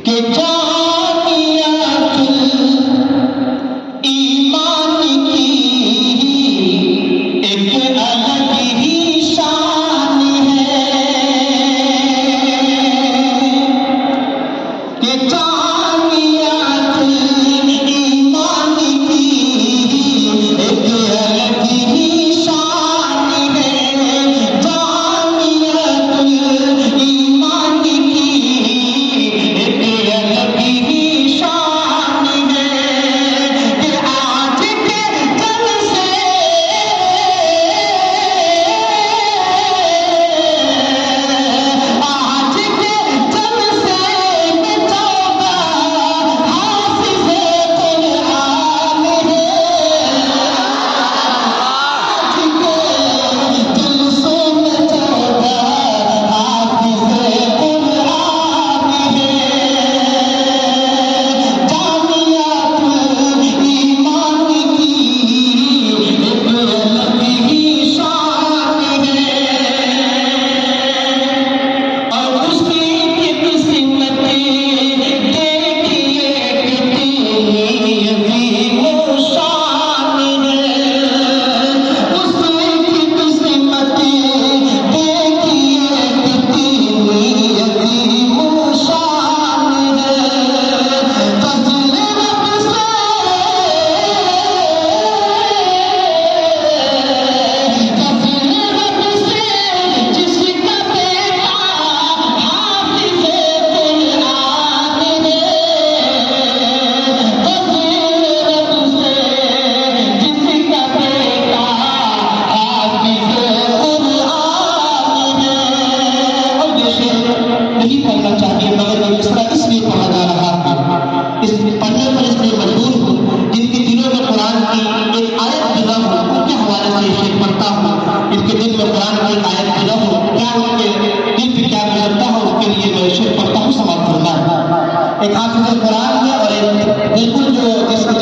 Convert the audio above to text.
कि जामियातुल ईमान की एक अलग ही शान है कि जामियातुल ईमान की एक अलग ही शान है जामियातुल ईमान की एक अलग ही शान है कि आज के जलसे आज के जलसे में चौदह हाफिज़े कुरान है आज के जलसों में चौदह हाफिज़े कुरान है जामियातुल ईमान की एक अलग ही शान है और उसकी किस्मत देखिए कितनी अजीम शान है उसकी किस्मत देखिए कितनी अजीम शान है फज़ल रब से जिसका बेटा हाफिज़े कुरान है फज़ल रब से जिसका बेटा हाफिज़े कुरान है और ये शेर नहीं पढ़ना चाहिए मगर मैं इस तरह इसलिए पढ़ा जा रहा है इस पढ़ने पर इसलिए मजबूर हूँ जिनके दिलों में कुरान की एक आयत भी न हो उनके हवाले से ये शेर पढ़ता हूँ जिनके दिल में कुरान की एक आयत भी न हो क्या उनके दिल पे क्या गुजरता है उसके लिए मैं शेर पढ़ता हूँ समाप्त होता है एक हाफिज़ कुरान है और एक बिल्कुल जो जिसकी